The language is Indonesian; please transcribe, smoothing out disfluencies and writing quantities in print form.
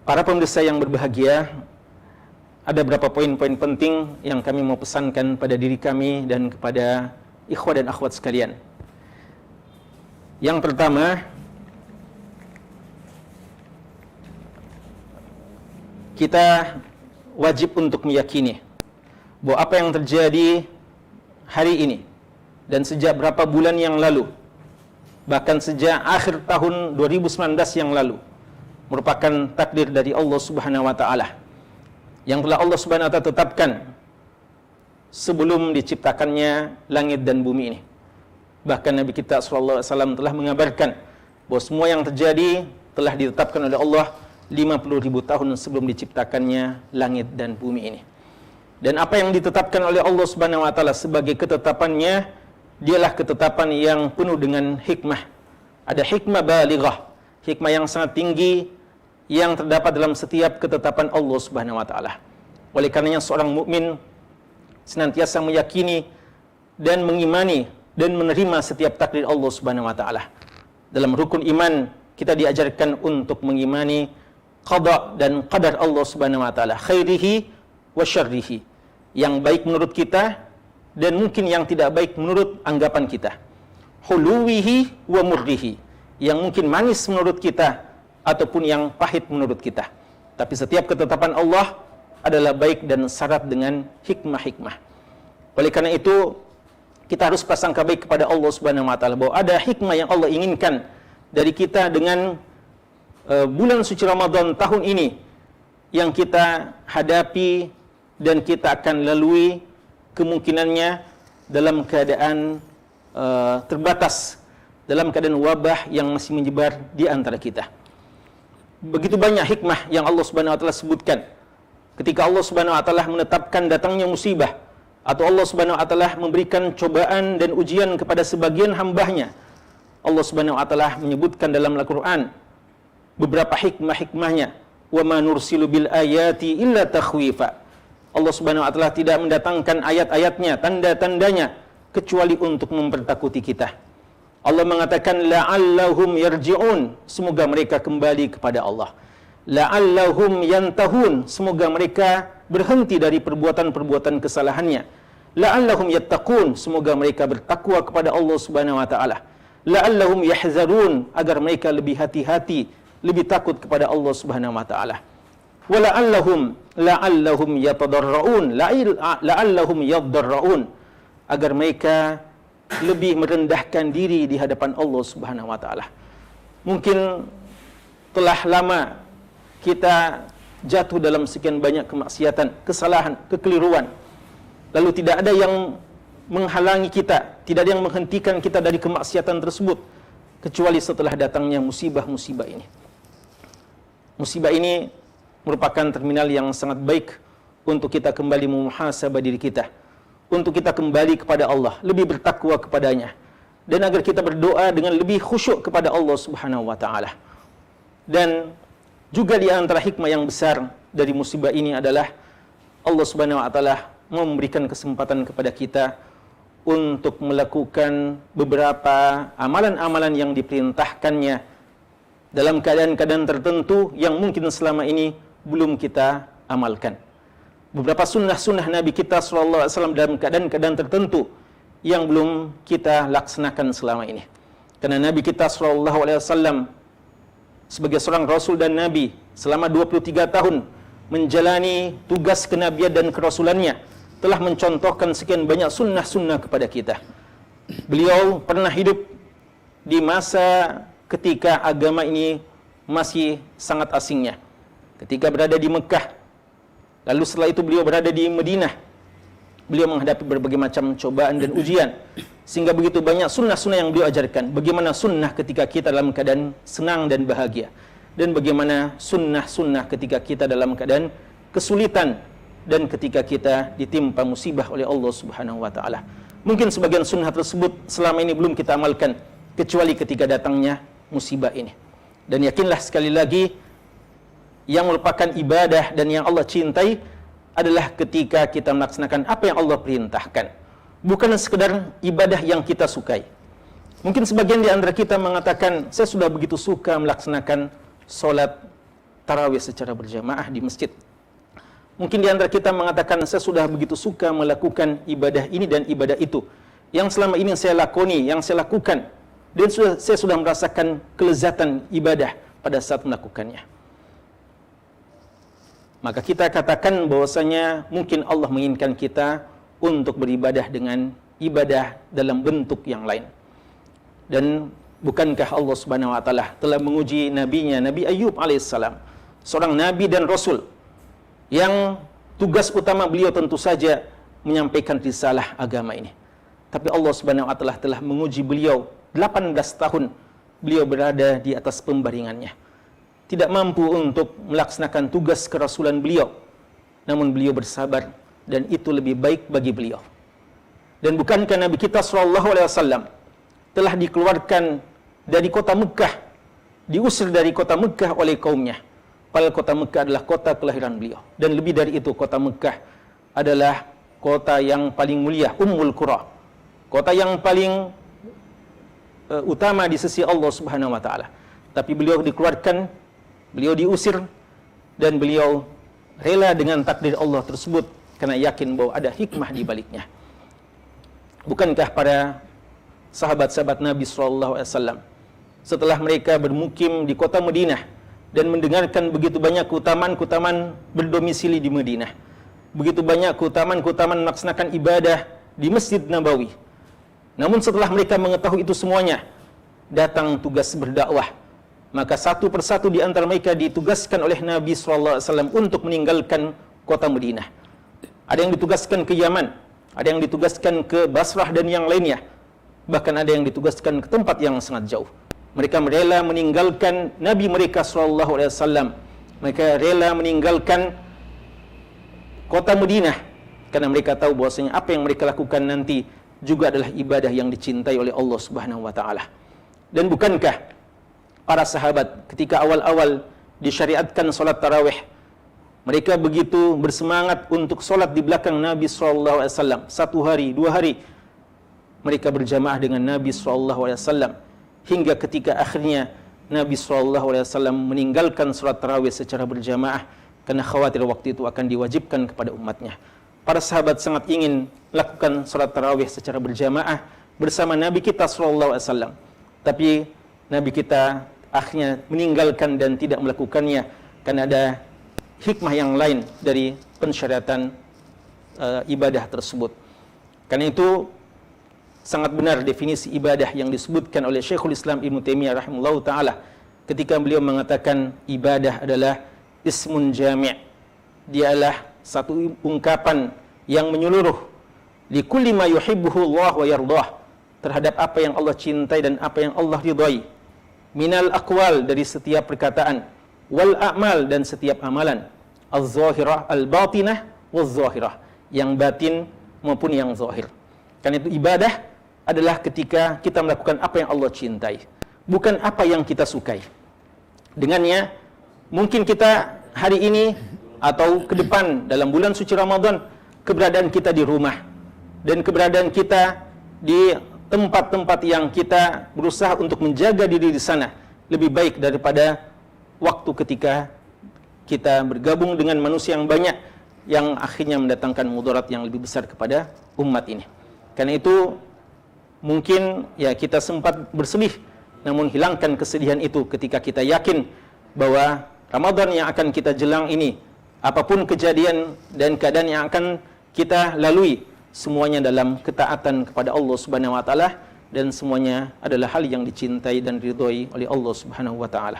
Para pemirsa yang berbahagia, ada beberapa poin-poin penting yang kami mau pesankan pada diri kami dan kepada ikhwah dan akhwat sekalian. Yang pertama, kita wajib untuk meyakini bahwa apa yang terjadi hari ini dan sejak berapa bulan yang lalu, bahkan sejak akhir tahun 2019 yang lalu, merupakan takdir dari Allah Subhanahu wa taala yang telah Allah Subhanahu wa taala tetapkan sebelum diciptakannya langit dan bumi ini. Bahkan Nabi kita sallallahu alaihi wasallam telah mengabarkan bahwa semua yang terjadi telah ditetapkan oleh Allah 50.000 tahun sebelum diciptakannya langit dan bumi ini. Dan apa yang ditetapkan oleh Allah Subhanahu wa taala sebagai ketetapannya, dialah ketetapan yang penuh dengan hikmah. Ada hikmah balighah, hikmah yang sangat tinggi yang terdapat dalam setiap ketetapan Allah Subhanahu wa taala. Oleh karenanya seorang mukmin senantiasa meyakini dan mengimani dan menerima setiap takdir Allah Subhanahu wa taala. Dalam rukun iman kita diajarkan untuk mengimani qada dan qadar Allah Subhanahu wa taala, khairihi wa syarrihi, yang baik menurut kita dan mungkin yang tidak baik menurut anggapan kita, huluwihi wa murrihi, yang mungkin manis menurut kita ataupun yang pahit menurut kita. Tapi setiap ketetapan Allah adalah baik dan syarat dengan hikmah-hikmah. Oleh karena itu, kita harus prasangka baik kepada Allah Subhanahu wa taala bahwa ada hikmah yang Allah inginkan dari kita dengan bulan suci Ramadan tahun ini yang kita hadapi dan kita akan lalui kemungkinannya dalam keadaan terbatas, dalam keadaan wabah yang masih menyebar di antara kita. Begitu banyak hikmah yang Allah Subhanahu wa taala sebutkan ketika Allah Subhanahu wa taala menetapkan datangnya musibah atau Allah Subhanahu wa taala memberikan cobaan dan ujian kepada sebagian hamba-Nya. Allah Subhanahu wa taala menyebutkan dalam Al-Qur'an beberapa hikmah-hikmahnya, wa ma nursilu bil ayati illa takhwifa. Allah Subhanahu wa taala tidak mendatangkan ayat-ayatnya, tanda-tandanya kecuali untuk mempertakuti kita. Allah mengatakan la'allahum yarji'un, semoga mereka kembali kepada Allah. La'allahum yantahun, semoga mereka berhenti dari perbuatan-perbuatan kesalahannya. La'allahum yattaqun, semoga mereka bertakwa kepada Allah Subhanahu wa taala. La'allahum yahzarun, agar mereka lebih hati-hati, lebih takut kepada Allah Subhanahu wa taala. Wa la'allahum yatadarraun, la'allahum yadarraun, agar mereka lebih merendahkan diri di hadapan Allah Subhanahu wa taala. Mungkin telah lama kita jatuh dalam sekian banyak kemaksiatan, kesalahan, kekeliruan. Lalu tidak ada yang menghalangi kita, tidak ada yang menghentikan kita dari kemaksiatan tersebut kecuali setelah datangnya musibah-musibah ini. Musibah ini merupakan terminal yang sangat baik untuk kita kembali memuhasabah diri kita, untuk kita kembali kepada Allah, lebih bertakwa kepadanya, dan agar kita berdoa dengan lebih khusyuk kepada Allah Subhanahu wa taala. Dan juga di antara hikmah yang besar dari musibah ini adalah Allah Subhanahu wa taala memberikan kesempatan kepada kita untuk melakukan beberapa amalan-amalan yang diperintahkannya dalam keadaan-keadaan tertentu yang mungkin selama ini belum kita amalkan. Beberapa sunnah-sunnah Nabi kita sallallahu alaihi wasallam dalam keadaan-keadaan tertentu yang belum kita laksanakan selama ini. Karena Nabi kita sallallahu alaihi wasallam sebagai seorang rasul dan nabi selama 23 tahun menjalani tugas kenabian dan kerasulannya telah mencontohkan sekian banyak sunnah-sunnah kepada kita. Beliau pernah hidup di masa ketika agama ini masih sangat asingnya. Ketika berada di Mekah, lalu setelah itu beliau berada di Madinah, beliau menghadapi berbagai macam cobaan dan ujian, sehingga begitu banyak sunnah-sunnah yang beliau ajarkan. Bagaimana sunnah ketika kita dalam keadaan senang dan bahagia, dan bagaimana sunnah-sunnah ketika kita dalam keadaan kesulitan dan ketika kita ditimpa musibah oleh Allah Subhanahu wa taala. Mungkin sebagian sunnah tersebut selama ini belum kita amalkan kecuali ketika datangnya musibah ini. Dan yakinlah sekali lagi, yang merupakan ibadah dan yang Allah cintai adalah ketika kita melaksanakan apa yang Allah perintahkan, bukan sekedar ibadah yang kita sukai. Mungkin sebagian di antara kita mengatakan, saya sudah begitu suka melaksanakan solat tarawih secara berjamaah di masjid. Mungkin di antara kita mengatakan, saya sudah begitu suka melakukan ibadah ini dan ibadah itu, yang selama ini saya lakoni, yang saya lakukan, dan saya sudah merasakan kelezatan ibadah pada saat melakukannya. Maka kita katakan bahwasanya mungkin Allah menginginkan kita untuk beribadah dengan ibadah dalam bentuk yang lain. Dan bukankah Allah Subhanahu wa taala telah menguji nabinya, Nabi Ayub alaihissalam, seorang nabi dan rasul yang tugas utama beliau tentu saja menyampaikan risalah agama ini. Tapi Allah Subhanahu wa taala telah menguji beliau 18 tahun beliau berada di atas pembaringannya. Tidak mampu untuk melaksanakan tugas kerasulan beliau. Namun beliau bersabar dan itu lebih baik bagi beliau. Dan bukankah Nabi kita SAW telah dikeluarkan dari kota Mekah, diusir dari kota Mekah oleh kaumnya. Padahal kota Mekah adalah kota kelahiran beliau. Dan lebih dari itu, kota Mekah adalah kota yang paling mulia, Ummul Qura. Kota yang paling utama di sisi Allah Subhanahu wa taala. Tapi beliau dikeluarkan, beliau diusir, dan beliau rela dengan takdir Allah tersebut karena yakin bahwa ada hikmah di baliknya. Bukankah para sahabat-sahabat Nabi SAW setelah mereka bermukim di kota Madinah dan mendengarkan begitu banyak keutamaan-keutamaan berdomisili di Madinah, begitu banyak keutamaan-keutamaan melaksanakan ibadah di Masjid Nabawi, namun setelah mereka mengetahui itu semuanya, datang tugas berdakwah. Maka satu persatu di antara mereka ditugaskan oleh Nabi SAW untuk meninggalkan kota Madinah. Ada yang ditugaskan ke Yaman, ada yang ditugaskan ke Basrah dan yang lainnya. Bahkan ada yang ditugaskan ke tempat yang sangat jauh. Mereka rela meninggalkan Nabi mereka SAW. Mereka rela meninggalkan kota Madinah karena mereka tahu bahwasanya apa yang mereka lakukan nanti juga adalah ibadah yang dicintai oleh Allah Subhanahu wa taala. Dan bukankah para sahabat ketika awal-awal disyariatkan salat tarawih, mereka begitu bersemangat untuk salat di belakang Nabi SAW. 1 hari, 2 hari mereka berjamaah dengan Nabi SAW, hingga ketika akhirnya Nabi SAW meninggalkan salat tarawih secara berjamaah karena khawatir waktu itu akan diwajibkan kepada umatnya. Para sahabat sangat ingin melakukan salat tarawih secara berjamaah bersama Nabi kita SAW. Tapi Nabi kita akhirnya meninggalkan dan tidak melakukannya karena ada hikmah yang lain dari pensyariatan ibadah tersebut. Karena itu sangat benar definisi ibadah yang disebutkan oleh Syekhul Islam Ibnu Taimiyah rahimahullahu taala ketika beliau mengatakan ibadah adalah ismun jami'. Dia adalah satu ungkapan yang menyeluruh li kulli ma yuhibbuhu Allah wa yardah, terhadap apa yang Allah cintai dan apa yang Allah ridhai. Minal aqwal, dari setiap perkataan, wal a'mal, dan setiap amalan, az-zahirah al-batinah waz-zahirah, yang batin maupun yang zahir. Karena itu ibadah adalah ketika kita melakukan apa yang Allah cintai, bukan apa yang kita sukai. Dengannya mungkin kita hari ini atau ke depan dalam bulan suci Ramadan, keberadaan kita di rumah dan keberadaan kita di tempat-tempat yang kita berusaha untuk menjaga diri di sana lebih baik daripada waktu ketika kita bergabung dengan manusia yang banyak yang akhirnya mendatangkan mudarat yang lebih besar kepada umat ini. Karena itu mungkin ya kita sempat bersedih, namun hilangkan kesedihan itu ketika kita yakin bahwa Ramadan yang akan kita jelang ini, apapun kejadian dan keadaan yang akan kita lalui, semuanya dalam ketaatan kepada Allah Subhanahu wa taala dan semuanya adalah hal yang dicintai dan diridhai oleh Allah Subhanahu wa taala.